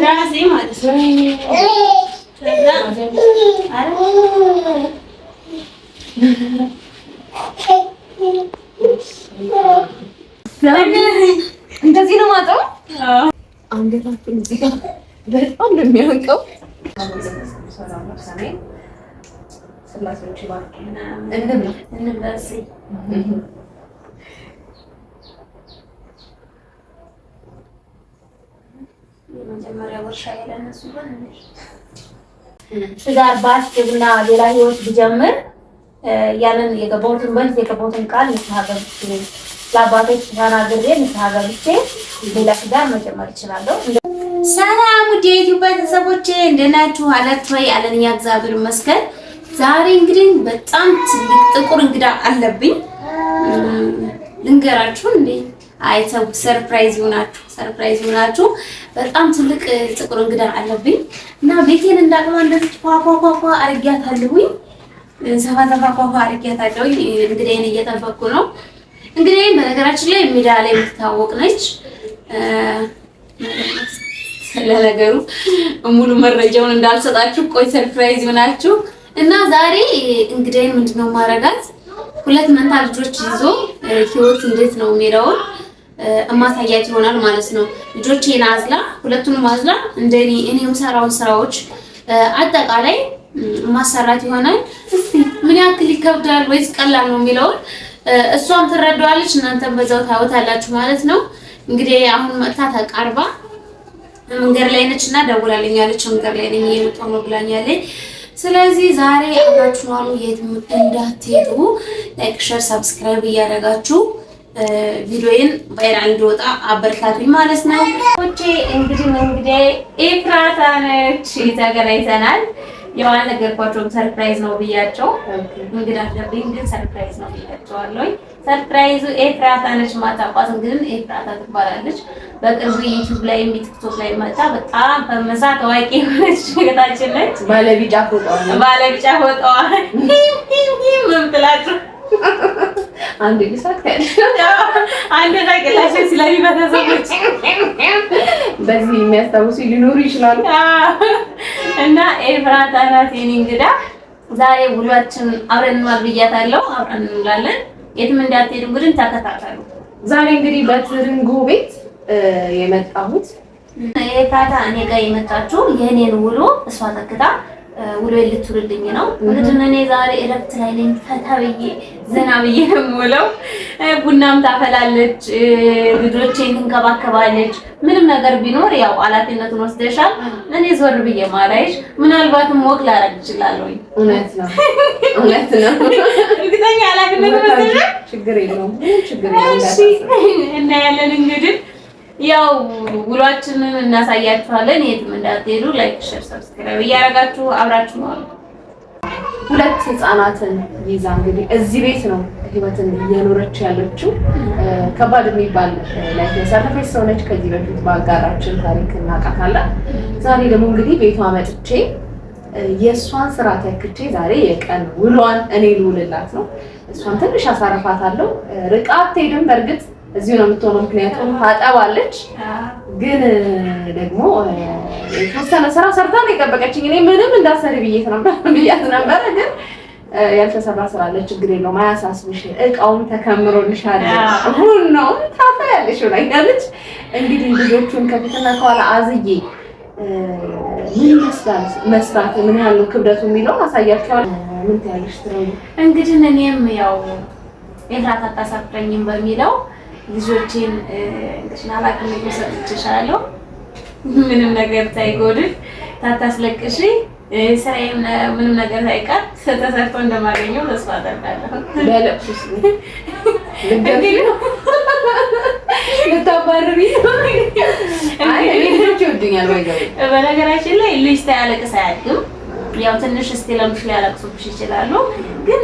ራሴ ማለት ነው። እንደዚህ ነው ማጠው። አንገታችን እዚህ ጋር በጣም ነው የሚያንቀው። የመጀመሪያ ወርሻ ያለነሱ ትዳር ባስብና ሌላ ህይወት ብጀምር ያንን የገባሁትን ቃል ንስሐ ገብቼ ለአባቶች ተናግሬ ንስሐ ገብቼ ሌላ ትዳር መጀመር እችላለሁ። ሰላም ውድ የዩቲዩብ ቤተሰቦቼ እንደት ናችሁ? አለት ወይ አለኛ እግዚአብሔር ይመስገን። ዛሬ እንግዲህ በጣም ትልቅ ጥቁር እንግዳ አለብኝ። ልንገራችሁ እንዴ? አይተው ሰርፕራይዝ ይሆናችሁ። በጣም ትልቅ ጥቁር እንግዳ አለብኝ እና ቤቴን እንዳቅማ እንደዚህ ፏፏፏ አርጊያታለሁኝ። ሰፋ አርጊያታለሁ። እንግዲህን እየጠበቅኩ ነው። እንግዲህ በነገራችን ላይ ሚዲያ ላይ የምትታወቅ ነች። ስለነገሩ ሙሉ መረጃውን እንዳልሰጣችሁ ቆይ ሰርፕራይዝ ይሆናችሁ እና ዛሬ እንግዲህ ምንድነው ማረጋት ሁለት መንታ ልጆች ይዞ ህይወት እንዴት ነው የሚለውን እማሳያት ይሆናል ማለት ነው። ልጆቼን አዝላ ሁለቱንም አዝላ እንደኔ እኔም ሰራውን ስራዎች አጠቃላይ ማሰራት ይሆናል። እስቲ ምን ያክል ይከብዳል ወይስ ቀላል ነው የሚለውን እሷም ትረዳዋለች፣ እናንተም በዛው ታውታላችሁ ማለት ነው። እንግዲህ አሁን መጥታ ተቃርባ መንገድ ላይ ነችና ደውላልኛለች። መንገድ ላይ ነኝ እየመጣሁ ነው ብላኛለች። ስለዚህ ዛሬ አብራችሁ ነው የትም እንዳትሄዱ ላይክ፣ ሼር፣ ሰብስክራይብ እያደረጋችሁ ቪዲዮዬን ቫይራል እንዲወጣ አበርታቱኝ ማለት ነው። ኦኬ እንግዲህ ኤፍራታ ነች፣ ተገናኝተናል። ያው አልነገርኳቸውም ሰርፕራይዝ ነው ብያቸው እንግዲህ አለብኝ ግን ሰርፕራይዝ ነው ብያቸዋለሁ። ሰርፕራይዙ ኤፍራታ ነች። ማታውቋት እንግዲህ ኤፍራታ ትባላለች። በቅርቡ ዩቲዩብ ላይ ቲክቶክ ላይ መጣ በጣም ፈመሳ ታዋቂ ሆነች እህታችን ነች። ባለቢጫ ፎቶዋ ምምጥላችሁ አንድ ቢሳክታል አንድ ታቀላሽ ስለሚበተሰቦች በዚህ የሚያስታውሱ ሊኖሩ ይችላሉ። እና ኤፍራታ ናት የኔ እንግዳ። ዛሬ ውሏችን አብረን እንዋል ብያታለሁ። አብረን እንውላለን። የትም እንዳትሄዱ እንግዲህ ተከታተሉ። ዛሬ እንግዲህ በትርንጎ ቤት የመጣሁት ኤፍራታ እኔ ጋር የመጣችው የኔን ውሎ እሷ ተከታ ውሎ ልትውልልኝ ነው። እንግዲህ እኔ ዛሬ እረፍት ላይ ነኝ። ፈታ ብዬ ዘና ብዬ ነው የምውለው። ቡናም ታፈላለች፣ ልጆቼን ትንከባከባለች። ምንም ነገር ቢኖር ያው ኃላፊነቱን ወስደሻል። እኔ ዞር ብዬ ማላይሽ ምናልባትም ወክ ላረግ እችላለሁ። እውነት ነው። እርግጠኛ ኃላፊነቱን ወስደሻል። ችግር የለውም። እሺ እና ያለን እንግዲህ ያው ውሏችንን እናሳያችኋለን። የትም እንዳትሄዱ ላይክ፣ ሼር፣ ሰብስክራይብ እያደረጋችሁ አብራችሁ ነው። ሁለት ህፃናትን ይዛ እንግዲህ እዚህ ቤት ነው ህይወትን እየኖረች ያለችው። ከባድ የሚባል ላይፍ ያሳለፈች ሰው ነች። ከዚህ በፊት በአጋራችን ታሪክ እናውቃታለን። ዛሬ ደግሞ እንግዲህ ቤቷ መጥቼ የእሷን ስራ ተክቼ ዛሬ የቀን ውሏን እኔ ልውልላት ነው። እሷን ትንሽ አሳርፋታለሁ። ርቃ አትሄድም በእርግጥ እዚሁ ነው የምትሆነው። ምክንያቱም ታጠባለች። ግን ደግሞ የተወሰነ ስራ ሰርታ ነው የጠበቀችኝ። እኔ ምንም እንዳሰሪ ብያት ነበር ግን ያልተሰራ ስራ አለ። ችግር የለውም አያሳስብሽ፣ እቃውም ተከምሮልሻል፣ ሁሉም ታፈያለሽ ብላኛለች። እንግዲህ ልጆቹን ከፊትና ከኋላ አዝዬ ምን ይመስላል መስራት ምን ያህል ነው ክብደቱ የሚለውን አሳያቸዋለሁ። ምን ትያለሽ? ትረዱ እንግዲህ እኔም ያው ኤፍራታ አታሳፍረኝም በሚለው ልጆቼን እንግዲህ አላቅም ይሰጥቻለሁ። ምንም ነገር ሳይጎድል ታታስለቅሽ ስራዬም ምንም ነገር ሳይቀር ተሰርቶ እንደማገኘው ተስፋ አደርጋለሁ። በለብስ ልታባርሪ አይ ልጆች ይወዱኛል ባይገቡ። በነገራችን ላይ ልጅ ታያለቅስ አያድግም። ያው ትንሽ እስቲ ለምሽ ሊያለቅሱብሽ ይችላሉ ግን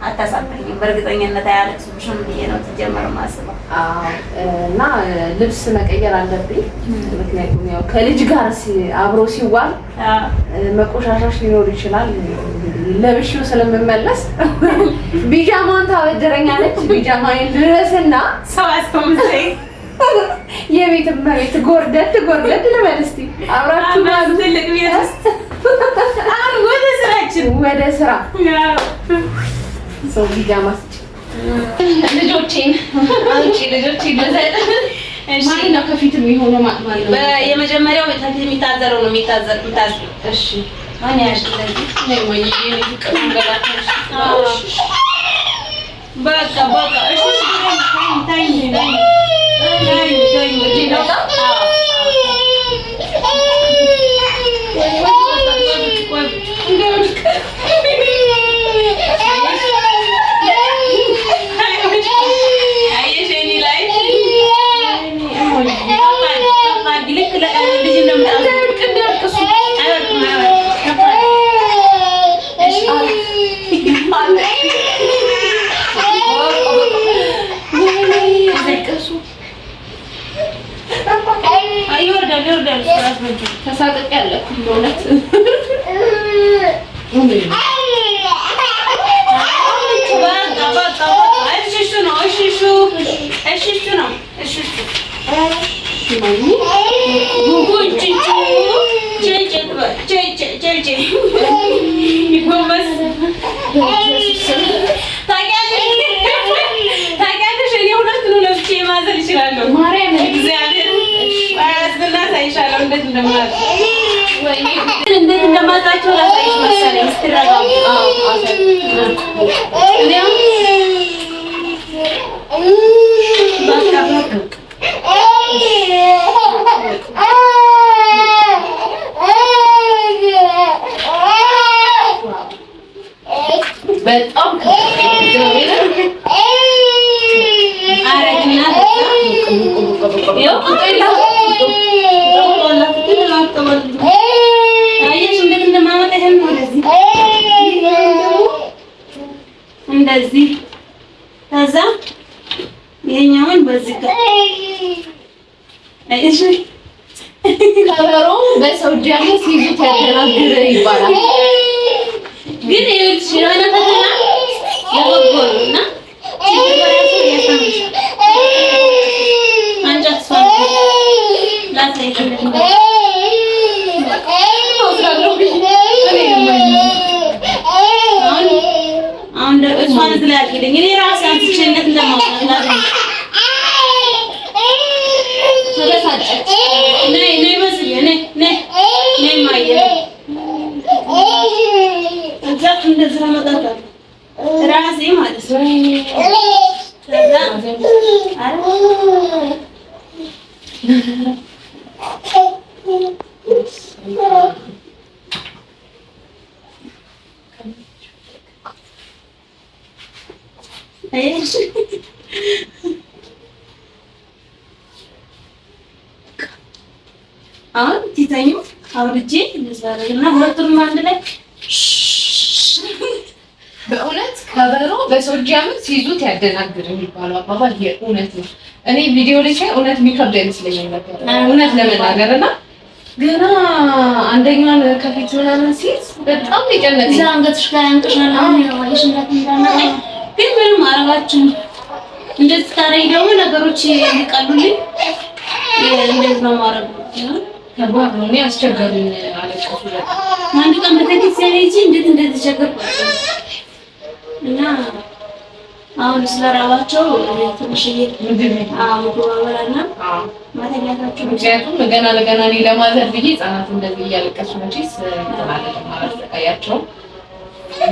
አታሳፍሪኝ። በእርግጠኝነት አያለቅሱብሽም ብዬ ነው ተጀመረ ማስበው። እና ልብስ መቀየር አለብኝ። ምክንያቱም ያው ከልጅ ጋር አብሮ ሲዋል መቆሻሻሽ ሊኖር ይችላል። ለብሽው ስለምመለስ ቢጃማን ታበደረኛለች። ቢጃማዬን ድረስና ሰዋሰው የቤት እመቤት ጎርደድ ልበል እስኪ አብራችሁ ትልቅ ቤት ወደ ስራችን ወደ ስራ ሰው ቢጃማ ልጆቼን አንቺ ልጆቼን ማን ነው ከፊት የሚሆነው? ማለት የመጀመሪያው ከፊት የሚታዘረው ነው የሚታዘር። እሺ ማን ያሽለኝ ነው ወይ የሚቀርብ ገላታሽ? በቃ እሺ ታይ ተሳቀቅ ያለ ሁሉነት እንዴት እንደማጣቸው ላሳይሽ መሰለኝ። ስትረጋጉ በጣም እንደዚህ ከዛ ይሄኛውን በዚህ ጋር አይሽ ከበሮ በሰው እጅ ያለ ሲይዙት ያደናግር ይባላል። ግን ይኸውልሽ የሆነ ፈተና ለበጎና አሁን እሷን ስለያልኩኝ እኔ ራሴ አንቺነት እንደማውጣት ላድርግ ተበሳጨች። ነይ መስዬ ነይ ማየ እዛ እንደዚህ ለመጣጣ ራሴ ማለት ነው። ከዛ አሁን ትተኙ አውርጄ እንደዛረና ሁለቱንም አንድ ላይ በእውነት ከበሮ በሰው እጅ ያመት ሲይዙት ያደናግር የሚባለው አባባል የእውነት ነው። እኔ ቪዲዮ ላይ ሳይ እውነት የሚከብድ አይመስለኝም ነበር እውነት ለመናገር እና ገና አንደኛውን ከፊት ምናምን ሲይዝ በጣም የጨነቀኝ እዛ አንገትሽ ጋር ያንቀሻል። አሁን ያዋለሽ እንዳትንዳና ግን ምንም አረጋችሁ እንደዚህ ታረይ ደግሞ ነገሮች ይቀሉልኝ። እንደዚህ ነው ማረግ ከባድ ነው። እኔ አስቸገሩኝ አለቀሱ። አንድ ቀን በተከታታይ እንጂ እንዴት እንደተቸገርኩ እና አሁን ስለራባቸው ትንሽዬ ምግብ አበላና ማተኛታቸው ምክንያቱም ገና ለገና እኔ ለማዘር ብዬ ህጻናት እንደዚህ እያለቀሱ መቼስ ማለት ማረጋያቸው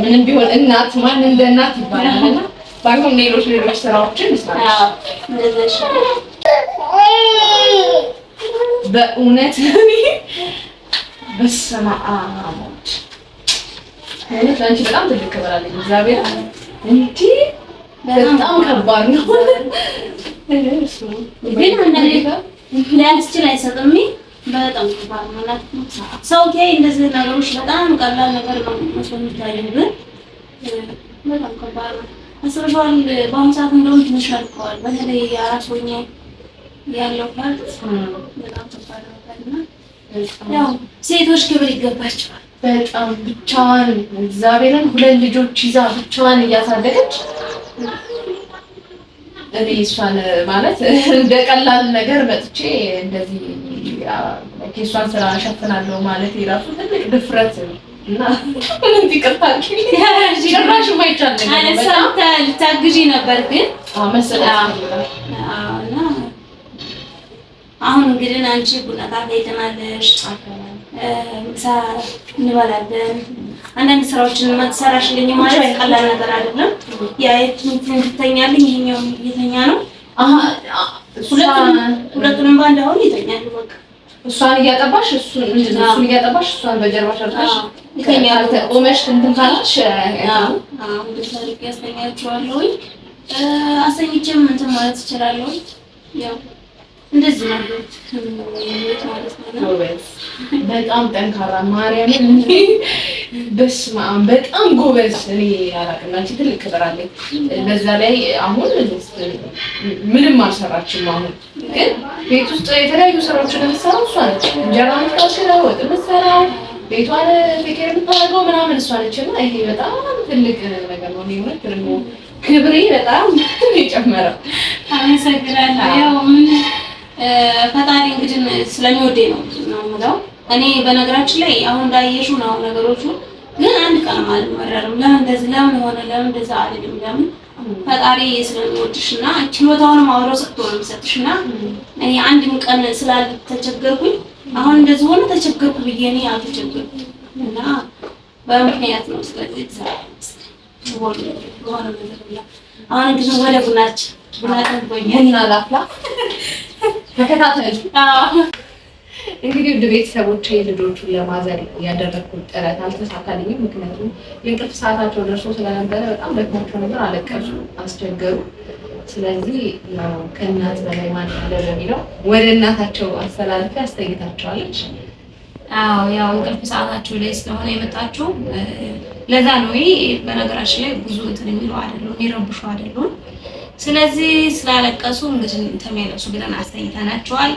ምንም ቢሆን እናት ማን እንደ እናት ይባላልና ባይሆን ሌሎች ስራዎችን ይስራል። እንደዚህ በእውነት በስመ አብ አንቺ በጣም ትልቅ ክብር አለኝ። እግዚአብሔር እንዴ በጣም ከባድ ነው። ግን አንዳንዴ ሊያስችል አይሰጥም። በጣም ከባድ ማለት ነው። ሰው ታይ እንደዚህ ነገሮች በጣም ቀላል ነገር ነው መስሎ የሚታየው፣ ግን በጣም ከባድ ነው። አስበሽዋል? በአሁኑ ሰዓት እንደውም ትንሽ አልቀዋል። በተለይ አራስ ሆኜ ያለው ፓርት በጣም ከባድ ነው። ያው ሴቶች ክብር ይገባቸዋል። በጣም ብቻዋን እግዚአብሔርን 2 ልጆች ይዛ ብቻዋን እያሳደገች እኔ እሷን ማለት እንደ ቀላል ነገር መጥቼ እንደዚህ እሷን ስራ እሸፍናለሁ ማለት የራሱ ትልቅ ድፍረት እና ምን ይቀርታል ጭራሽ የማይቻል ነገር ነው። በጣም ልታግዢ ነበር ግን መሰለኝ። እና አሁን እንግዲህ አንቺ ቡና ታፈይተናለሽ፣ ምሳ እንበላለን። አንዳንድ ስራዎችን ማትሰራሽልኝ ማለት ቀላል ነገር አይደለም። ያ ትተኛልኝ ይሄኛው እየተኛ ነው። ሁለቱንም ባንድ አሁን ይተኛሉ። በቃ እሷን እያጠባሽ እሱን እያጠባሽ እሷን በጀርባሽ አድርገሽ ይተኛሉ። ቆመሽ እንትን ካለሽ እንደዛ አድርጌ ያስተኛቸዋለሁኝ። አሰኝቼም እንትን ማለት እችላለሁ። ያው እንደዚህ ነው ማለት ነው። በጣም ጠንካራ ማርያምን በስመ አብ በጣም ጎበዝ። እኔ አላውቅም አንቺ ትልቅ ክብር አለኝ። በዛ ላይ አሁን ምንም አልሰራችም። አሁን ግን ቤት ውስጥ የተለያዩ ስራዎችን የምትሰራው እሷ ነች። እንጀራ የምትጋግረው፣ ወጥ የምትሰራው፣ ቤቷን ቴኬር የምታደርገው ምናምን እሷ ነች። እና ይሄ በጣም ትልቅ ነገር ነው። እኔ እውነት ደግሞ ክብሬ በጣም የጨመረው። አመሰግናለሁ። ያው ምን ፈጣሪ እንግዲህ ስለሚወደኝ ነው የምለው። እኔ በነገራችን ላይ አሁን እንዳየሽው ነው ነገሮቹ፣ ግን አንድ ቀን አልመረርም። ለምን እንደዚህ ለምን ሆነ ለምን እንደዛ አይደለም። ለምን ፈጣሪ ስለሚወድሽና ችሎታውንም አብሮ ሰጥቶ ነው የሚሰጥሽና እኔ አንድም ቀን ስላልተቸገርኩኝ አሁን እንደዚህ ሆነ ተቸገርኩ ብዬ እኔ አልተቸገርኩም እና በምክንያት ነው። ስለዚህ አሁን እንግዲህ ወደ ቡና ላፍላ ተከታተል። እንግዲህ ውድ ቤተሰቦቼ ልጆቹን ለማዘል ያደረኩት ጥረት አልተሳካልኝም። ምክንያቱም የእንቅልፍ ሰዓታቸው ደርሶ ስለነበረ በጣም ደክሟቸው ነበር፣ አለቀሱ፣ አስቸገሩ። ስለዚህ ያው ከእናት በላይ ማን አለ በሚለው ወደ እናታቸው አስተላልፌ አስተኝታቸዋለች። አዎ ያው እንቅልፍ ሰዓታቸው ላይ ስለሆነ የመጣችው ለዛ ነው። በነገራችን ላይ ብዙ እንትን የሚለው አይደሉም፣ የሚረብሹ አይደሉም። ስለዚህ ስላለቀሱ እንግዲህ ተመለሱ ብለን አስተኝተናቸዋል።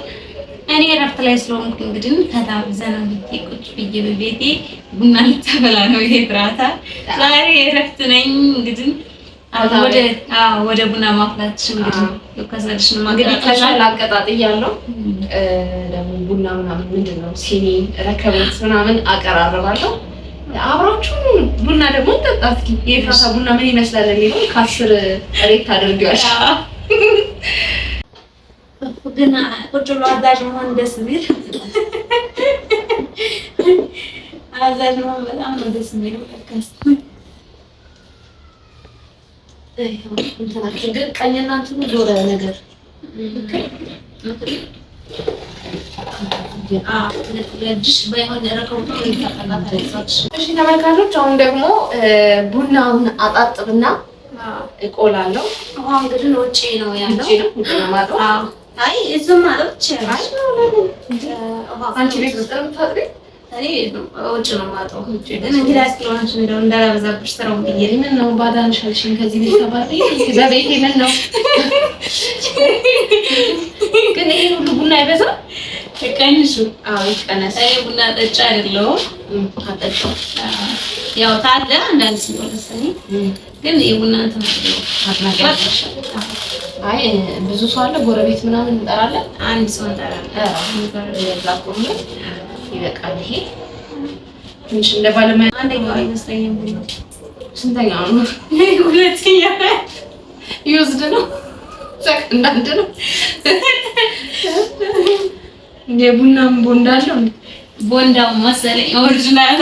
እኔ እረፍት ላይ ስለሆንኩ እንግዲህ ተታብዘን ብዬ ቁጭ ብዬ በቤቴ ቡና ልታፈላ ነው። ይሄ ብራታ ዛሬ እረፍት ነኝ። እንግዲህ ወደ ቡና ማፍላት እንግዲህ ከሰልሽ ነው ማገጣጣሽ አቀጣጥያለሁ። ደግሞ ቡና ምናምን ምንድነው ሲኒ ረከቦት ምናምን አቀራርባለሁ። አብራችሁ ቡና ደግሞ እንጠጣ እስኪ። የፍራታ ቡና ምን ይመስላል የሚለው ከ10 ሬት ታደርጊዋለሽ። ግን ቁጭ ብሎ አዛዥ መሆን ደስ የሚል አዛዥ መሆን በጣም ነው ደስ የሚለው። እንትናችን ግን ቀኝና እንትኑ ዞረ ነገር እሺ ተመልካቾች፣ አሁን ደግሞ ቡናውን አጣጥብና እቆላለሁ። አሁን እንግዲህ ውጪ ነው ያለው። አይ እዚህም ማለት ይችላል። አንቺ ቤት ውስጥ ነው የምታጥቢው? እኔ ውጪ ነው የማጥበው። ግን እንግዲህ አስኪሎንሽ እንደው እንዳላበዛብሽ ስራውን ብዬ ምን ነው ባዳንሽ አልሽኝ። ከዚህ ቤት ተባለ በቤቴ ምን ነው ግን ይሄ ሁሉ ቡና አይበዛም? ቀንሱ። አዎ ይቀነስ። እኔ ቡና ጠጪ አይደለሁም። አጠጣው ያው ታለ አንዳንድ ሲወለሰኝ ግን የቡና እንትን ነው አጥናቂያለሽ። አይ ብዙ ሰው አለ፣ ጎረቤት ምናምን እንጠራለን። አንድ ሰው እንጠራለን። ያላቆም ይበቃል። ይሄ ትንሽ እንደ ባለሙያ አንደኛው አይመስለኝም። ቡና ስንተኛው ነው? ሁለተኛ ይወስድ ነው እንዳንድ ነው። የቡናም ቦንዳ አለው። ቦንዳው መሰለኝ ኦሪጂናል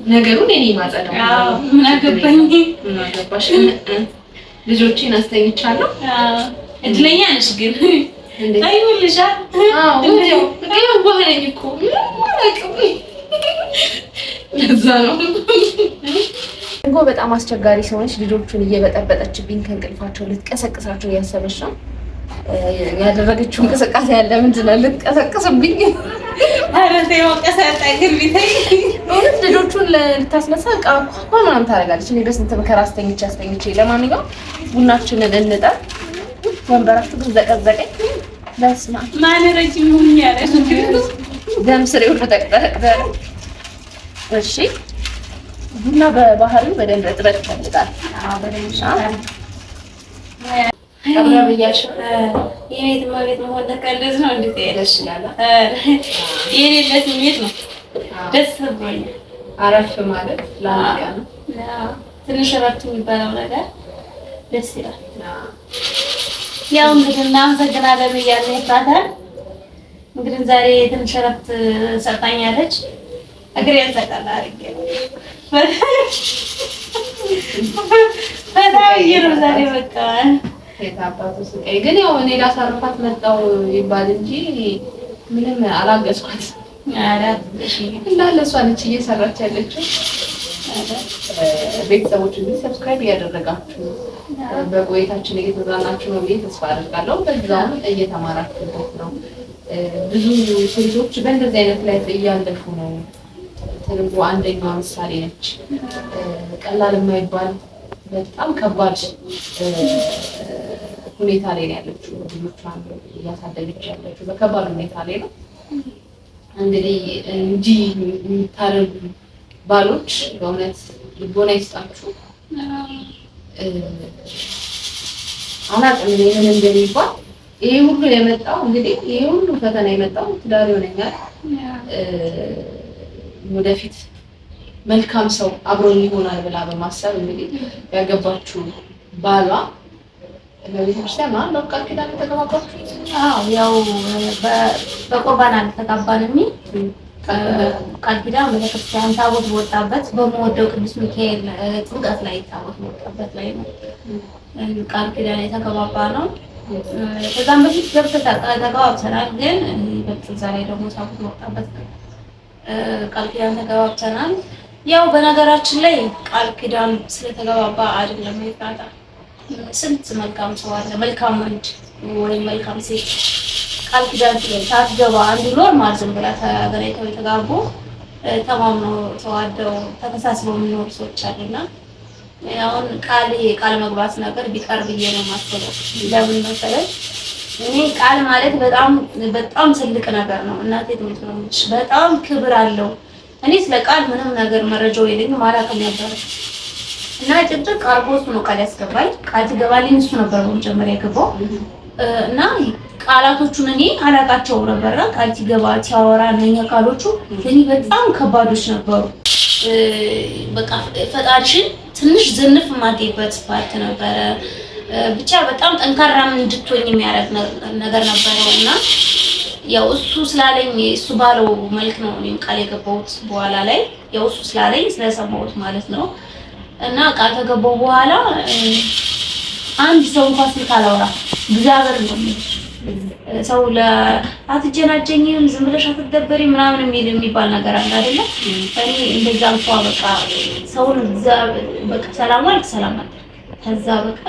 ነገሩን እኔ ማጸዳው። ምን አገባኝ? ምን አገባሽ? ልጆቼን አስተኝቻለሁ። እድለኛ ነሽ ግን አይውልሻ። ባህለኝ እኮ ለዛ ነው እንጎ በጣም አስቸጋሪ ሰዎች ልጆቹን እየበጠበጠችብኝ ከእንቅልፋቸው ልትቀሰቅሳቸው እያሰበች ነው። ያደረገችው እንቅስቃሴ ያለ ምንድን ነው? ልትቀሰቅስብኝ። ኧረ ተይው ቀሳጣ ግን ቢታይ እውነት ልጆቹን ልታስነሳ እቃ ምናምን ታደርጋለች። እኔ በስንት ምክር አስተኝቼ ለማንኛውም ቡናችንን እንጠር። ወንበራችሁ ግን ዘቀዘቀኝ። በስመ አብ ማን ረጅም ምን ያለሽ ደም ስሬው ተጠቅጠቅ። እሺ ቡና በባህሪው በደንብ እጥበት ይፈልጋል። በደንብ ቀብረር እያልሽ የቤት እመቤት መሆን ለካ እንደዚህ ነው። እንዴት ደስ ይላል። የሌለ ስሜት ነው። ደስ ብሎኛል። አረፍ ማለት ላንቃ ነው። ትንሽ እረፍት የሚባለው ነገር ደስ ይላል። ያው እንግዲህ እናመሰግናለን እያልን ይባታል። እንግዲህ ዛሬ ትንሽ እረፍት ሰጣኛለች። እግሬን ሰቀል አድርጌ ፈታ ዛሬ በቃ የታባቱ ስቃይ ግን ያው እኔ ላሳርፋት መጣሁ ይባል እንጂ ምንም አላገዝኳት። እንዳለ እሷ ነች እየሰራች ያለችው። ቤተሰቦች እንግዲህ ሰብስክራይብ እያደረጋችሁ በቆይታችን እየተዝናናችሁ ነው ብዬ ተስፋ አደርጋለሁ። በዛውም እየተማራችሁበት ነው። ብዙ ሴቶች በእንደዚህ አይነት ላይ እያለፉ ነው። ትርጉ አንደኛዋ ምሳሌ ነች። ቀላል የማይባል በጣም ከባድ ሁኔታ ላይ ነው ያለችው። ልጆቿን እያሳደገች ያለችው በከባድ ሁኔታ ላይ ነው። እንግዲህ እንጂ የምታረጉ ባሎች በእውነት ልቦና ይስጣችሁ። አላውቅም ምን እንደሚባል ይሄ ሁሉ የመጣው እንግዲህ ይሄ ሁሉ ፈተና የመጣው ትዳር ይሆነኛል ወደፊት መልካም ሰው አብሮኝ ይሆናል ብላ በማሰብ እንግዲህ ያገባችሁ ባሏ ለቤተክርስቲያን ማለት ነው ቃል ኪዳን ተገባባችሁ? አዎ ያው በቁርባን አልተጋባንም። ቃል ኪዳን ቤተክርስቲያን ታቦት ወጣበት በመወደው ቅዱስ ሚካኤል ጥምቀት ላይ ታቦት ወጣበት ላይ ነው ቃል ኪዳን የተገባባ ነው። ከዛም በፊት ተገባብተናል። ግን በዛ ላይ ደግሞ ታቦት ወጣበት ቃል ኪዳን ተገባብተናል። ያው በነገራችን ላይ ቃል ኪዳን ስለተገባባ አይደለም ይፋታ ስንት መልካም ሰው አለ። መልካም ወንድ ወይ መልካም ሴት ቃል ኪዳን ሳትገባ አንድ ኖርማል ዝም ብላ ተገናኝተው የተጋቡ ተማምነው ተዋደው ተከሳስበው የሚኖሩ ሰዎች አሉና አሁን ቃል መግባት ነገር ቢቀር ብዬ ነው የማስበው። ለምን መሰለኝ እኔ ቃል ማለት በጣም ትልቅ ነገር ነው። እናቴ ትምትኖች በጣም ክብር አለው። እኔ ስለ ቃል ምንም ነገር መረጃው የለኝም አላውቅም ነበር እና ጭብጥ አርጎ እሱ ነው ቃል ያስገባኝ። ቃል ትገባልኝ እሱ ነበር በመጀመሪያ የገባው እና ቃላቶቹን እኔ አላውቃቸውም ነበር። ቃል ሲገባ ሲያወራ እነኛ ቃሎቹ ለኔ በጣም ከባዶች ነበሩ። በቃ ፈጣሪሽን ትንሽ ዝንፍ ማድረግበት ፓርት ነበረ። ብቻ በጣም ጠንካራም እንድትሆኝ የሚያደርግ ነገር ነበረው እና ያው እሱ ስላለኝ እሱ ባለው መልክ ነው እኔም ቃል የገባሁት። በኋላ ላይ ያው እሱ ስላለኝ ስለሰማሁት ማለት ነው። እና ቃል ከገባሁ በኋላ አንድ ሰው እንኳን ስልክ አላወራ እግዚአብሔር ነው ሰው ለአትጀናጀኝም ዝም ብለሽ አትደበሪ ምናምን የሚባል ነገር አለ አይደለ? እኔ እንደዛ እንኳን በቃ ሰውን በቃ ሰላም አልክ ሰላም አልክ ከዛ በቃ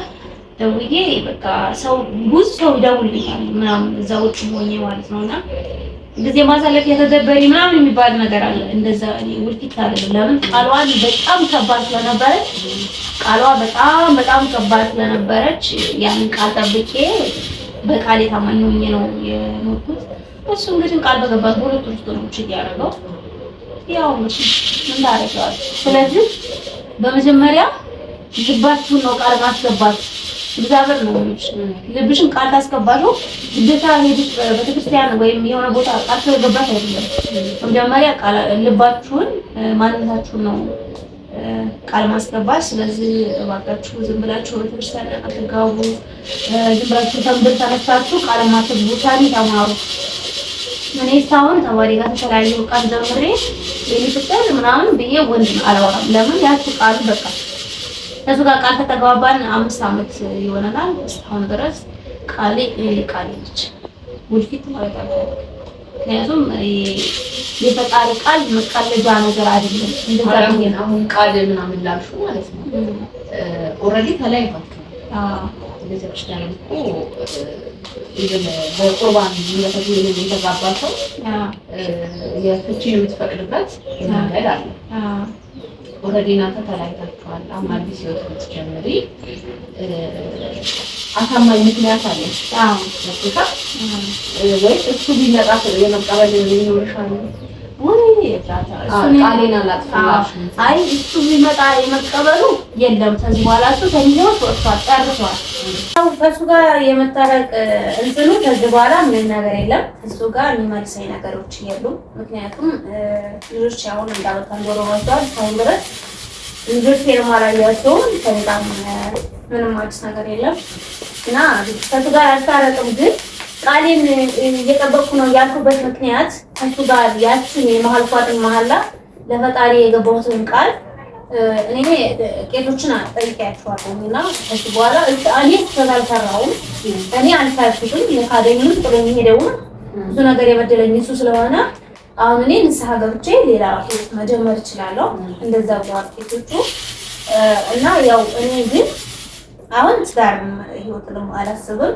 ደውዬ በቃ ሰው ብዙ ሰው ይደውልልኛል ምናምን እዛ ውጭ ሆኜ ማለት ነውና ጊዜ ማሳለፍ የተደበሪ ምናምን የሚባል ነገር አለ። እንደዛ እኔ ውልቂት አይደለም። ለምን ቃሏን በጣም ከባድ ስለነበረች በጣም ከባድ ስለነበረች ያንን ቃል ጠብቄ በቃሌ ታማኝ ሆኜ ነው የኖርኩት። እሱ እንግዲህ ቃል በገባት በሁለት ውስጥ ነው ያደረገው። ያው እንግዲህ ምን ታረጋው። ስለዚህ በመጀመሪያ ልባችሁን ነው ቃል ማስገባት እግዚአብሔር ነው ልብሽን ቃል ታስገባችሁ። ግዴታ ሄድሽ ቤተክርስቲያን ወይም የሆነ ቦታ ቃል ተገባሽ አይደለም። መጀመሪያ ቃል ልባችሁን ማንነታችሁን ነው ቃል ማስገባት። ስለዚህ እባካችሁ ዝም ብላችሁ ቤተክርስቲያን አትጋቡ። ዝም ብላችሁ ተንብር ተነስታችሁ ቃል ማስገቡ ታኒ ተማሩ። እኔ እስካሁን ተማሪ ጋር ተለያዩ ቃል ጀምሬ የሚፈጠር ምናምን ብዬ ወንድ አላወራም። ለምን ያቺ ቃል በቃ ከሱ ጋር ቃል ተተጋባን 5 አመት ይሆናል። እስካሁን ድረስ ቃሌ ነች ውልፊት ማለት ነው። ምክንያቱም የፈጣሪ ቃል መቃለጃ ነገር አይደለም። እንደዛ ነው። አሁን ቃል ምናምን ላልሹ ማለት ነው ኦሬዲ ተለያይቷል። ቤተክርስቲያን እኮ በቁርባን የተጋባ ሰው የፍቺ የምትፈቅድበት መንገድ አለ። ኦሬዲ እናንተ ተለያይታችኋል። አሁን አዲስ ህይወት ልትጀምሪ አሳማኝ ምክንያት አለ። ወይ እሱ ቢመጣ የመቀበል ይኖርሻል ቃሌን አላጥፍላሽ። አይ እሱ ቢመጣ የመቀበሉ የለም። ከዚህ በኋላ እሱ ከህይወት ወጥቷል፣ ጨርሷል። ከእሱ ጋር የመታረቅ እንትኑ ከዚህ በኋላ ምንም ነገር የለም። እሱ ጋር የሚመልሰኝ ነገሮች የሉም። ምክንያቱም ልጆች አሁን እንዳበቃን ዶሮ ወጥቷል። እስካሁን ድረስ ልጆች ፌርማ ላይ ያለውን ከዛም ምንም አዲስ ነገር የለም እና ከእሱ ጋር አልታረቅም ግን ቃሌን እየጠበቅኩ ነው ያልኩበት ምክንያት ከሱ ጋር ያችን የመሀልኳትን መሀላ ለፈጣሪ የገባሁትን ቃል እኔ ቄሶችን ጠይቄያቸዋለሁ እና ከዚህ በኋላ እኔ ስላልሰራሁም እኔ አልሳልኩትም የካደኝም ጥሩ የሚሄደውን ብዙ ነገር የበደለኝ እሱ ስለሆነ አሁን እኔ ንስሐ ገብቼ ሌላ ህይወት መጀመር እችላለሁ። እንደዛ ብለዋል ቄሶቹ እና ያው እኔ ግን አሁን ትዳር ህይወትንም አላስብም።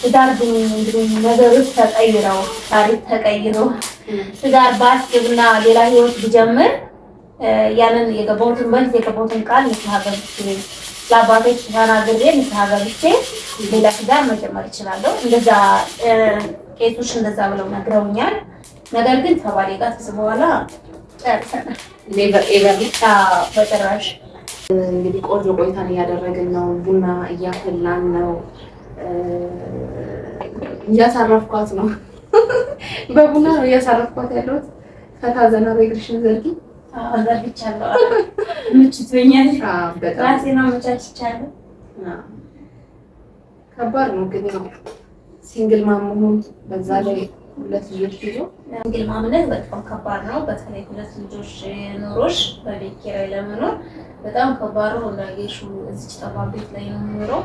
ትዳር ግን እንግዲህ ነገሮች ተቀይረው ታሪክ ተቀይሮ ትዳር ባስብና ሌላ ህይወት ብጀምር ያንን የገባሁትን በፊት የገባሁትን ቃል ንስሐ ገብቼ ለአባቶች ተናግሬ ንስሐ ገብቼ ሌላ ትዳር መጀመር እችላለሁ። እንደዛ ቄሶች እንደዛ ብለው ነግረውኛል። ነገር ግን ከባሌ ጋር ከዚህ በኋላ ጨርሰናል። በጭራሽ እንግዲህ ቆንጆ ቆይታን እያደረግን ነው። ቡና እያፈላን ነው። እያሳረፍኳት ነው። በቡና ነው እያሳረፍኳት ያለሁት። ከታዘና በእግርሽን ዘርጊ ዘርግቻለሁ። ምችቶኛል። ራሴን አመቻችቻለሁ። ከባድ ነው ግን ያው ሲንግል ማም መሆን በዛ ላይ ሁለት ልጆች ይዞ ሲንግል ማምነት በጣም ከባድ ነው። በተለይ ሁለት ልጆች ኖሮሽ በቤት ኪራይ ለመኖር በጣም ከባድ ነው። እንዳየሽው እዚች ጠባብ ቤት ላይ ነው የምኖረው።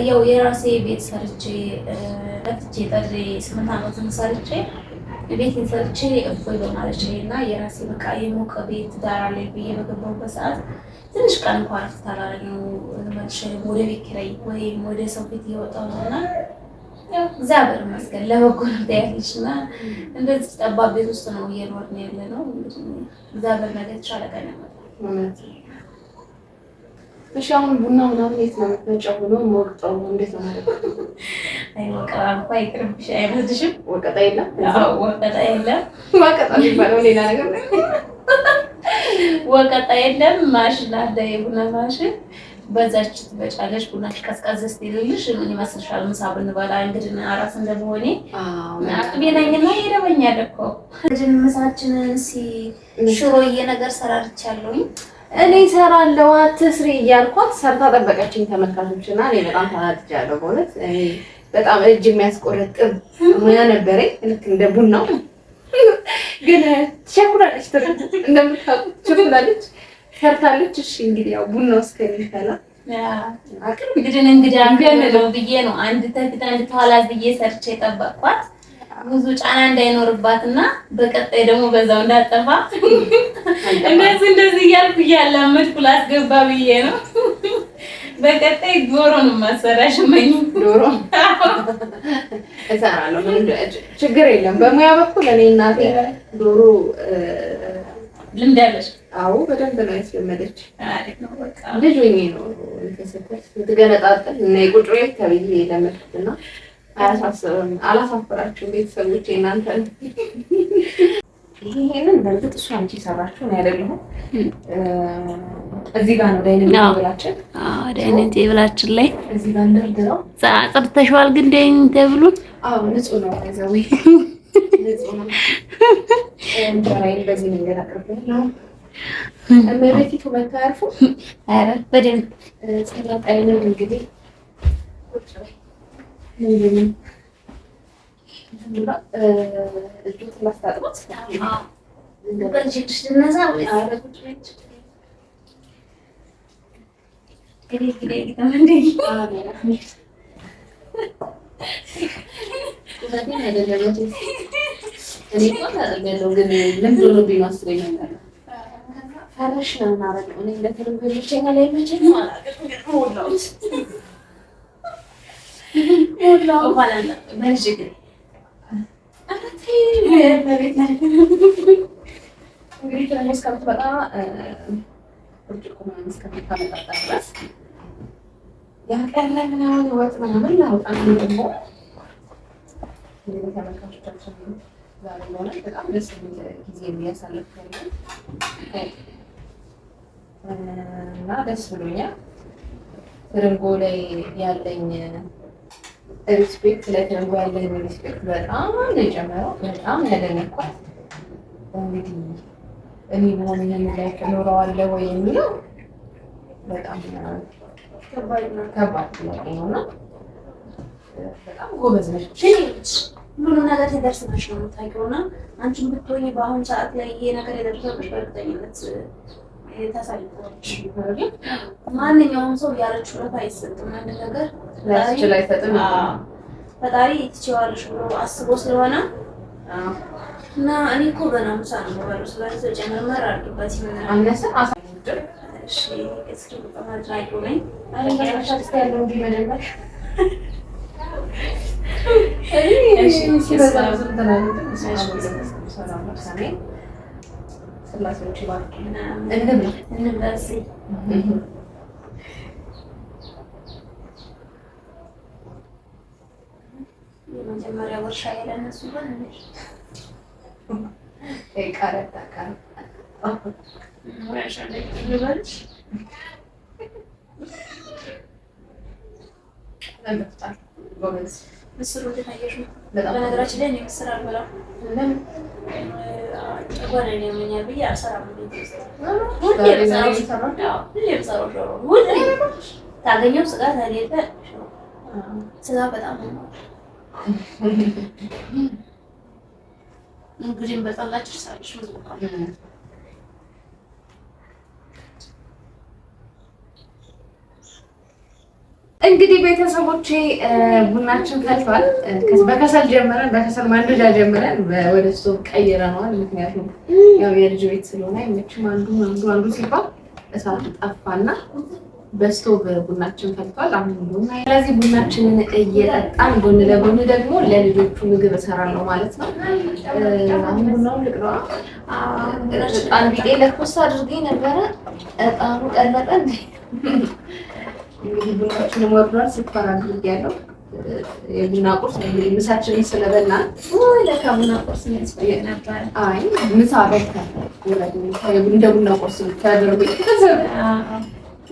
ያው የራሴ ቤት ሰርቼ ለፍቼ ጠሬ 8 ዓመትን ሰርቼ ቤቴን ሰርቼ እፎይ በማለት እና የራሴ በቃ የሞቀ ቤት ዳር ላይ ብዬ በገባሁበት ሰዓት ትንሽ ቀን እንኳን ረፍት አላደረግነው መልሼ ወደ ቤት ኪራይ ወይም ወደ ሰው ቤት እየወጣሁ ነውና ያው እግዚአብሔር ይመስገን ለበጎ ነው ያለሽና እንደዚህ ጠባብ ቤት ውስጥ ነው እየኖርን ያለነው። እግዚአብሔር ነገር የተሻለ ቀን ያመጣል። እሺ አሁን ቡና ምናምን የት ነው የምትመጪው? ነው ወቅጣው እንዴት ነው ማለት ነው? አይ ወቀጣ እንኳን ይቅርብሽ አይመስልሽም? ወቀጣ የለም። አዎ ወቀጣ የለም። ወቀጣ የሚባለው ሌላ ነገር ነው። ወቀጣ የለም። ማሽን አለ፣ የቡና ማሽን በዛች ትበጫለሽ። ቡናሽ ቀዝቀዝ ስትልልሽ ምን ይመስልሻል? ምሳ ብንበላ እንግዲህ አራስ እንደመሆኔ አቅሜ ነኝና ይረበኛል እኮ። እንግዲህ ምሳችንን ሽሮዬ ነገር ሰራርቻለሁኝ። እኔ እሰራለሁ አትስሪ እያልኳት ሰርታ ጠበቀችኝ ተመልካቾችና እኔ በጣም ተናድጃለሁ። በእውነት በጣም እጅ የሚያስቆረጥም ሙያ ነበረኝ ልክ እንደ ቡናው ግን ቸኩላለች። እንደምታውቁት ቸኩላለች፣ ሰርታለች። እሺ እንግዲህ ያው ቡናው እስከሚፈላ አቅም እንግዲህ አንገነለው ብዬ ነው አንድ ተፊት አንድ ተኋላ ብዬ ሰርቼ ጠበቅኳት። ብዙ ጫና እንዳይኖርባትና በቀጣይ ደግሞ በዛው እንዳጠፋ እንደዚህ እያልኩ እያላመድኩ ላስገባ ብዬ ነው። በቀጣይ ዶሮ ነው ማሰራሽ መኝ ዶሮ እሰራለሁ። ምን ችግር የለም። በሙያ በኩል እኔ እናቴ ዶሮ ልምድ አለሽ? አዎ በደንብ ነው ያስለመደች። አሪፍ ነው። በቃ ልጅ ሆኜ ነው ትገነጣጠል እና የቁጭ ቤት ተብዬ ለመድኩና አያሳስብም። አላሳፍራችሁም ቤተሰቦቼ እናንተን። ይሄንን በእርግጥ እሱ አንቺ ሰራችሁ ነው አይደለም? እዚህ ጋር ነው ዳይኒንግ ቴብላችን። አዎ ዳይኒንግ ቴብላችን ላይ እዚህ ጋር እንደርደረው ጽድተሽዋል። ግን ዳይኒንግ ቴብሉን አዎ ንጹህ ነው። አይዘዊ ንጹህ ነው። እንጀራዬን በዚህ መንገድ አቅርቤያለሁ። እመቤቲቱ መታ ያርፉ። ኧረ በደንብ ሰላጣዬን እንግዲህ ምንድነው እጁን ማስታጠብ በእጅሽ ልነሳ ወይ አረጉት ነች ፈረሽ ነው የማደርገው እኔ ለተለምዶ ይመቸኛል አይመቸኝም አላውቅም። እንግዲህ ደግሞ እስከምትመጣ ብርጭቆ ምናምን እስከምታመጣጣ ድረስ ያቀረ ምናምን ወጥ ምናምን ላውጣ። ደግሞ እንግዲህ ተመልካቾቻችን ዛሬ ሆነ በጣም ደስ የሚል ጊዜ እያሳለፍኩ ያለው እና ደስ ብሎኛል። ትርንጎ ላይ ያለኝ ሪስፔክት ለትርንጎ ያለኝ ሪስፔክት በጣም ነው የጨመረው። በጣም ያደነኳት እንግዲህ እኔ በሆነ ይሄን ላይ እኖረዋለሁ ወይ የሚለው በጣም ከባድ ጥያቄ ነውና በጣም ጎበዝ ነች። ሁሉንም ነገር ሲደርስብሽ ነው የምታውቂውና አንቺም ብትሆኚ በአሁኑ ሰዓት ላይ ይሄ ነገር የደረሰብሽ በእርግጠኝነት ታሳልፈዋለሽ። ማንኛውም ሰው ያለችው ለፋ አይሰጥም። አንድ ነገር ላይ ፈጥም ፈጣሪ ትችዋለሽ ብሎ አስቦ ስለሆነ እና እኔ እኮ ገና ምሳ ነው የምበለው። ስለዚህ ጨመር አድርጊበት ይሆናል አነሰ አሳልፈ እሺ እስኪ በማድረግ ነኝ አረጋግጣ ያለው እንጂ መደረግ እሺ ሲበዛ ዝምተናል ሰላም ስላሴዎች ባርክ እንብላስ የመጀመሪያ ወርሻ ያለነሱ ባንሽ ቀረጣ ወርሻ ላይ ልበልሽ ለምጣት ጎበዝ ምስሩ እንደታየሽ ነው። በነገራችን ላይ እኔ ምስር አልበላም። ለምን ጨጓራ ያመኛል ብዬ አልሰራም። ሁሌ የምሰራው ዶሮ ሁሌ ታገኘው ስጋ ታሌለ ስጋ በጣም ነው እንግዲህ በጣላችሁ ሳልሽ እንግዲህ ቤተሰቦቼ ቡናችን ፈልቷል። በከሰል ጀምረን በከሰል ማንደጃ ጀምረን ወደ ስቶቭ ቀይረነዋል። ምክንያቱም ያው የልጅ ቤት ስለሆነ አይመችም አንዱ ሲባል እሳቱ ጠፋና በስቶቭ ቡናችን ፈልቷል። አሁን ቡና ስለዚህ ቡናችንን እየጠጣን ጎን ለጎን ደግሞ ለልጆቹ ምግብ እሰራለሁ ማለት ነው። አሁን ቡናውን ልቅረዋ እጣን ቢጤ ለኮስ አድርጌ ነበረ። እጣኑ ቀለጠ እንዴ! እንግዲህ ቡናችንን ወርዷል። ስኳር አድርጌያለሁ። የቡና ቁርስ እንግዲህ ምሳችንን ስለበላን ወይ ለካ ቡና ቁርስ የሚያስፈልግ ነበር። አይ ምሳ በልተን እንደ ቡና ቁርስ ተደርጎ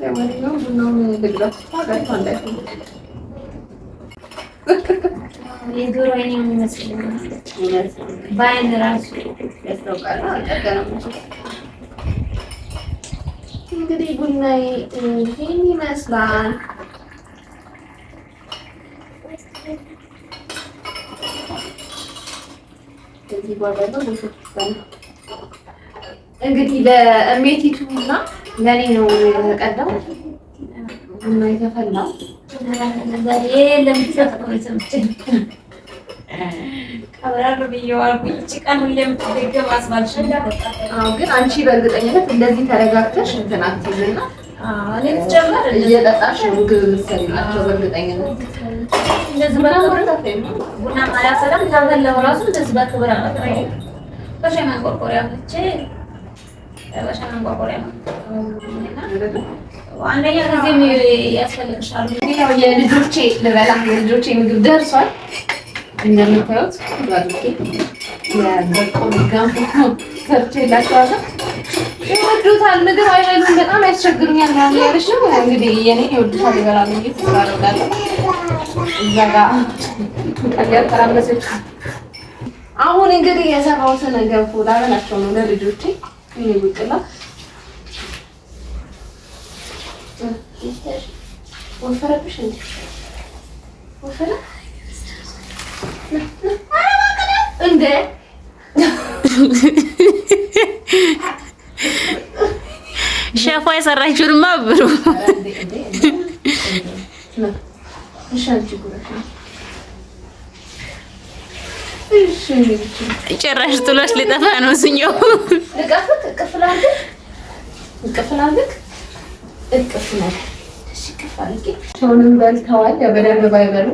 ለማንኛውም ቡናውን ልቅረው ታዲያ እንዳይሆን የዶሮ አይኔ የሚመስል በአይን ራሱ ያስታውቃል። አልጠገነም። እንግዲህ ቡናዬ ይሄን ይመስላል። ከዚህ በኋላ እንግዲህ ለእሜቲቱና ለኔ ነው የተቀዳው ቡና የተፈላው። ግን አንቺ በእርግጠኝነት እንደዚህ ተረጋግተሽ እንትን አትይዝና እየጠጣሽ ምግብ የምትሰሪላቸው በእርግጠኝነት እንደዚህ ቡና ማላፈላም ታበላው ራሱ እንደዚህ በክብር አመጣኝ። በሻይ ማንቆርቆሪያ ብቻ በሻይ ማንቆርቆሪያ አንደኛ ጊዜ ያስፈልግሻል። ያው የልጆቼ ልበላ የልጆቼ ምግብ ደርሷል። እንደምታዩት ባልኬ የበቆሎ ገንፎ ሰርቼላቸዋለሁ። ይወዱታል። ምግብ አይበሉም፣ በጣም ያስቸግሩኛል ምናምን ያልሽ ነው እንግዲህ የኔ ይወዱታል፣ ይበላሉ ብዬ ተስፋ አደርጋለሁ። እዛ ጋር እያተራመሰች አሁን እንግዲህ የሰራሁትን ገንፎ ላበላቸው ነው ለልጆቼ። እኔ ብቅላ ወፈረብሽ እንዴ? ወፈረ እንዴ? ሸፋ የሰራችውንማ ብሩ ጭራሽ ጥሎሽ ሊጠፋ ነው። እሱኛው ሆንም በልተዋል። በደንብ ባይበሉ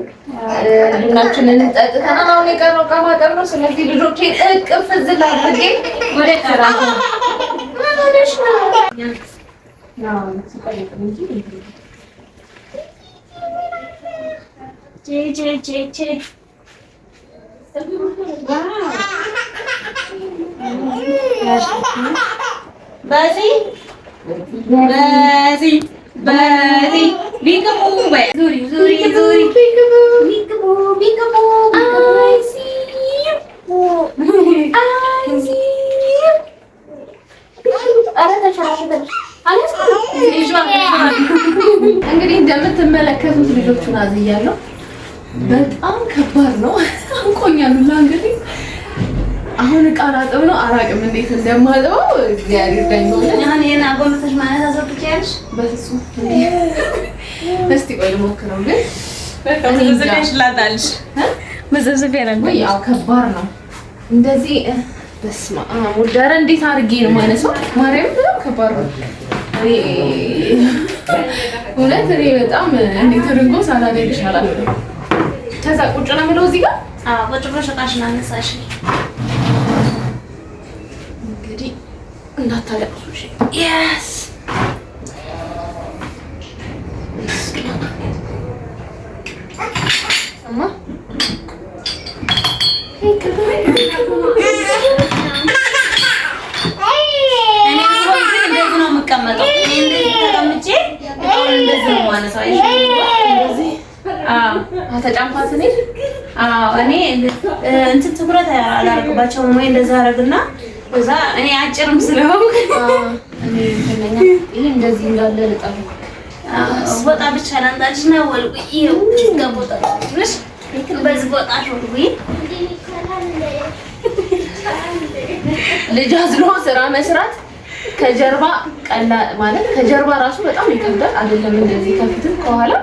ቡናችንን ጠጥተናል። አሁን የቀረው ዕቃ ማጠብ ነው። ስለዚህ ልጆቼ እቅፍ ዝል አድርጌ ወደ ስራ በዚህ ቢግቡ ዙሪ ዙሪ ዙሪ ቢግቡ እንግዲህ እንደምትመለከቱት ልጆቹን አዝያለሁ። በጣም ከባድ ነው። አንቆኛል ሁላ እንግዲህ አሁን ዕቃ ላጥብ ነው። አላውቅም እንዴት እንደማጥበው እግዚአብሔር ደግሞ አሁን የና ጎምተሽ ማለት አሰብቻለሽ። በፍጹም እስቲ ቆይ ልሞክረው። ግን በጣም ዝዝፈሽላታልሽ መዘዝፈ ያለው ያው ከባድ ነው እንደዚህ። በስመ አብ ወዳረ እንዴት አድርጌ ነው ማነሳው? ማርያም በጣም ከባድ ነው። እውነት እኔ በጣም እንዴት አድርጎ ሳላደርግሽ አላልኩም። ከዛ ቁጭ ነው የምለው እዚህ ጋር ቁጭ ብለሽ ዕቃሽን አነሳሽ። እንግዲህ እንዳታለቅሱሽ። yes እማ ተጫምኳት እኔ እኔ እንትን ትኩረት አላደርግባቸውም ወይ እንደዛ አደርግና እዛ እኔ አጭርም ስለሆንኩ ይሄ እንደዚህ እንዳለ ልጣው ወጣ ብቻ ላንጣልሽ ነው ወልቁ ገቦታ ትንሽ በዚህ ቦታ ሾልኩ ልጅ አዝሎ ስራ መስራት ከጀርባ ቀላ ማለት ከጀርባ ራሱ በጣም ይከብዳል። አይደለም እንደዚህ ከፊትም ከኋላ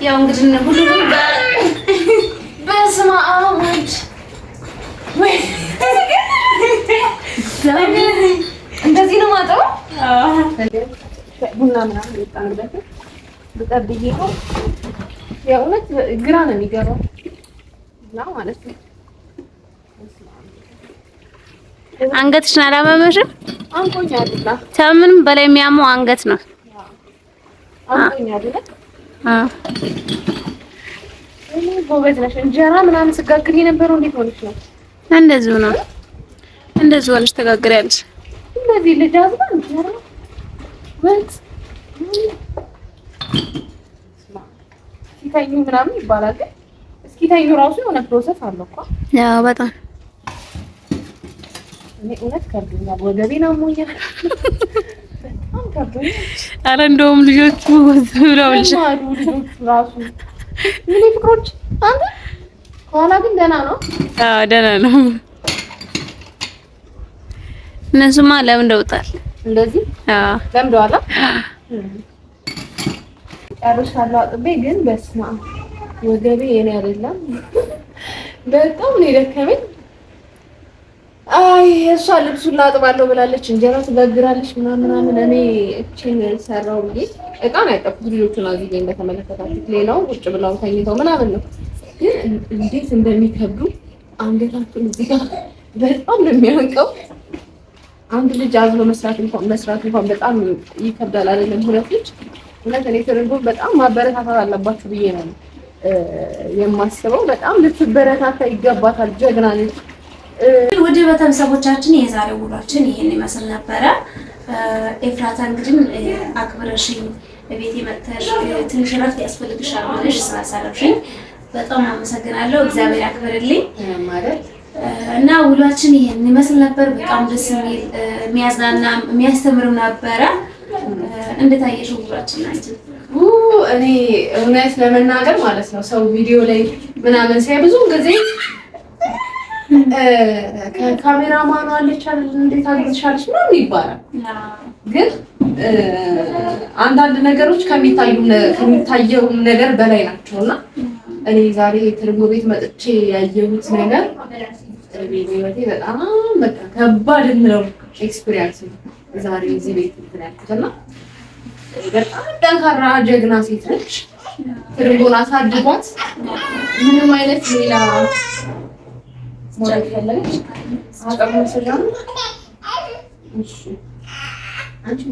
ያው እንግዲህ ሁሉንም በስመ አብ ወልድ እንደዚህ ነው ማጠው። ቡና ምናምን ይጣንበት በጠብዬ ነው። የእውነት ግራ ነው የሚገባው እና ማለት ነው። አንገትሽን አላመመሽም? አንቆኛል። ከምንም በላይ የሚያመው አንገት ነው። አንቆኛል። እኔ ጎበዝ ነሽ። እንጀራ ምናምን ስጋግሪ የነበረው እንዴት ሆነሽ ነው? እንደዚሁ ነው። እንደዚሁ ሆነሽ ተጋግሪያለሽ። እንደዚህ ልጅ አዝባ እንጀራ ወጥ ሲታዩ ምናምን ይባላል። ግን እስኪታዩ ራሱ የሆነ ፕሮሰስ አለው እኮ። ያው በጣም እኔ እውነት ከብዶኛል። ወገቤን አሞኛል። በጣም ከብዶኛል። ኧረ እንደውም ልጆቹ ብለውልሽ ልጆቹ ራሱ ምን ፍቅሮች አንተ ከኋላ ግን ደህና ነው። አዎ ደህና ነው። እነሱማ ለምደውታል እንደዚህ። አዎ ለምደዋል። ጨርሻለሁ አጥቤ። ግን በስመ አብ ወገቤ የኔ አይደለም። በጣም ነው የደከመኝ። አይ እሷ ልብሱን ላጥባለሁ ብላለች፣ እንጀራ ትጋግራለች ምናምን። እኔ እቺን ሰራው ብዬ እቃ ነው ያጠብኩት። ልጆቹን አዝዬ እንደተመለከታችሁት ሌላው ቁጭ ብለው ተኝተው ምናምን ነው። ግን እንዴት እንደሚከብዱ አንገታችን እዚህ ጋር በጣም ነው የሚያንቀው። አንድ ልጅ አዝሎ መስራት እንኳን በጣም ይከብዳል አይደለም? ሁለት ልጅ እውነት እኔ ትርንጎ በጣም ማበረታታት አለባችሁ ብዬ ነው የማስበው። በጣም ልትበረታታ ይገባታል። ጀግና ልጅ። ወደ ቤተሰቦቻችን የዛሬው ውሏችን ይሄን ይመስል ነበረ። ኤፍራታ እንግዲህ አክብረሽኝ ቤቴ መጥተሽ ትንሽ እረፍት ያስፈልግሻል ብለሽ ስላሳረፍሽኝ በጣም አመሰግናለሁ። እግዚአብሔር ያክብርልኝ ማለት እና ውሏችን ይሄን ይመስል ነበር። በጣም ደስ የሚል የሚያዝናና የሚያስተምርም ነበረ። እንዴት አየሽው ውሏችን? እኔ እውነት ለመናገር ማለት ነው ሰው ቪዲዮ ላይ ምናምን ሲያይ ብዙ ጊዜ ከካሜራማኑ አለች አይደል እንዴት አግዝሻለች ምናምን ይባላል። ግን አንዳንድ ነገሮች ከሚታየው ነገር በላይ ናቸውና እኔ ዛሬ ትርንጎ ቤት መጥቼ ያየሁት ነገር በህይወቴ በጣም በቃ ከባድ ነው ኤክስፒሪየንስ ነው። ዛሬ እዚህ ቤት እንትን በጣም ጠንካራ ጀግና ሴት ነች። ትርንጎን አሳድጓት ምንም አይነት ሌላ ሞራል ፈለገች አቀመሰጃ እሺ አንቺ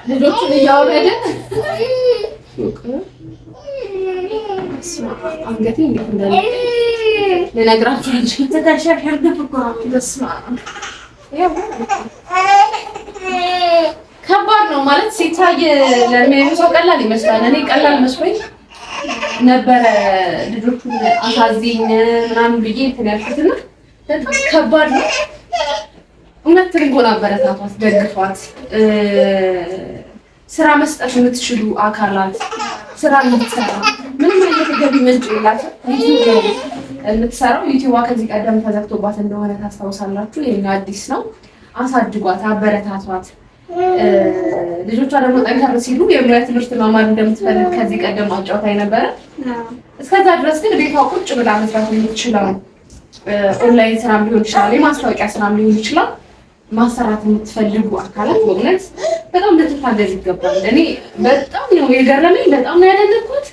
ልጆቹን እያወረደ አንገቴ እንዴት እንዳለ ልነግራችሁ አልችልም። ተከሻሻል ደፍቆ ከባድ ነው ማለት ሲታይ ለሚያዩ ሰው ቀላል ይመስላል። እኔ ቀላል መስሎኝ ነበረ ልጆቹን አሳዚኝ ምናምን ብዬ እንትን ያልኩትና በጣም ከባድ ነው። እውነት ትርንጎን አበረታቷት፣ ደግፏት። ስራ መስጠት የምትችሉ አካላት ስራ የምትሰራ ምንም አይነት ገቢ ምንጭ የላትም። የምትሰራው ዩቲዩብ ከዚህ ቀደም ተዘግቶባት እንደሆነ ታስታውሳላችሁ። ይሄኛው አዲስ ነው። አሳድጓት፣ አበረታቷት። ልጆቿ ደግሞ ጠንከር ሲሉ የሙያ ትምህርት መማር እንደምትፈልግ ከዚህ ቀደም አጫውታኝ ነበረ። እስከዛ ድረስ ግን ቤቷ ቁጭ ብላ መስራት የምትችለው ኦንላይን ስራም ሊሆን ይችላል፣ የማስታወቂያ ስራም ሊሆን ይችላል። ማሰራት የምትፈልጉ አካላት በእውነት በጣም ልትታገዝ ይገባል። እኔ በጣም ነው የገረመኝ፣ በጣም ነው ያደነኩት።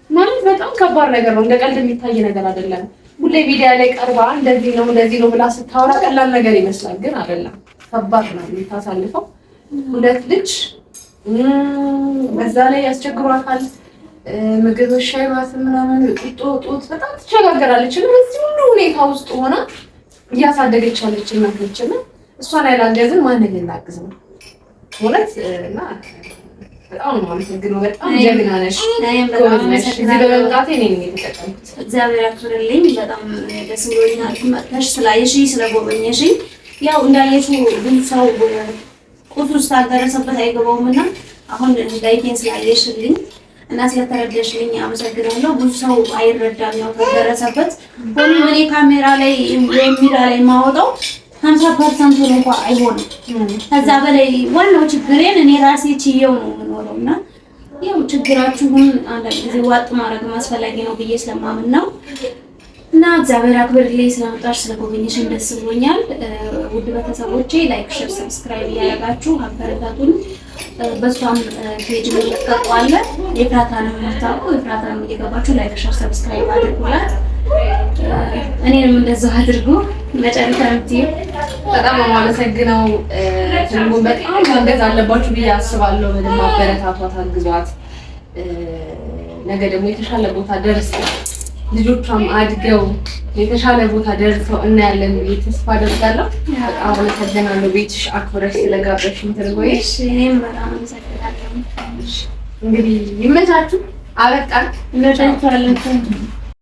ማለት በጣም ከባድ ነገር ነው፣ እንደ ቀልድ የሚታይ ነገር አይደለም። ሁሌ ሚዲያ ላይ ቀርባ እንደዚህ ነው ብላ ስታወራ ቀላል ነገር ይመስላል፣ ግን አይደለም። ከባድ ነው የምታሳልፈው። 2 ልጅ በዛ ላይ ያስቸግሯታል። ምግብ ሻይ ባት ምናምን ጡት በጣም ትቸጋገራለች። በዚህ ሁሉ ሁኔታ ውስጥ ሆና እያሳደገች ያለች እናት ነች። እሷን ያላገዝን ማንን ልናግዝ ነው? እውነት እና በጣም ነው የማመሰግነው። በጣም ጀግና ነሽ። እዚህ በመምጣቴ እኔ ነኝ የተጠቀምኩት። እግዚአብሔር ያክብርልኝ። በጣም ደስ ብሎኛል መጥተሽ ስላየሽኝ ስለጎበኘሽኝ። ያው እንዳየሽው ብዙ ሰው ቁስሉ ስላልደረሰበት አይገባውምና አሁን ላይቴን ስላየሽልኝ እና ስለተረዳሽልኝ አመሰግናለሁ። ብዙ ሰው አይረዳም ያው ተደረሰበት። ሁሉም እኔ ካሜራ ላይ ሚዲያ ላይ የማወጣው 50% እንኳን አይሆንም። ከዛ በላይ ዋናው ችግሬን እኔ ራሴ ችዬው ነው የምኖረውና ያው ችግራችሁን አንዳንድ ጊዜ ዋጥ ማድረግ አስፈላጊ ነው ብዬ ስለማምን ነው። እና እግዚአብሔር አክብርልኝ ስለመጣሽ ስለጎበኘሽኝ ደስ ብሎኛል። ውድ ቤተሰቦቼ ላይክ፣ ሼር፣ ሰብስክራይብ እያደረጋችሁ አበረታቱን። በሷም ፔጅ ለቀቀዋለ የፍራታን ማታውቁ የፍራታን እየገባችሁ ላይክ፣ ሼር፣ ሰብስክራይብ አድርጉላት። እኔንም እንደዛው አድርጉ። መጨረሻ ምትይ በጣም አመሰግነው። ትርንጎን በጣም ማገዝ አለባችሁ ብዬ አስባለሁ። በደንብ አበረታቷት፣ አግዟት። ነገ ደግሞ የተሻለ ቦታ ደርሰው ልጆቿም አድገው የተሻለ ቦታ ደርሰው እናያለን ብዬ ተስፋ አደርጋለሁ። በጣም አመሰግናለሁ ቤትሽ አክብረሽ ስለጋበዝሽኝ ትርንጎዬ። እኔም በጣም አመሰግናለሁ። እንግዲህ ይመቻችሁ። አበቃን። እንወዳችኋለን።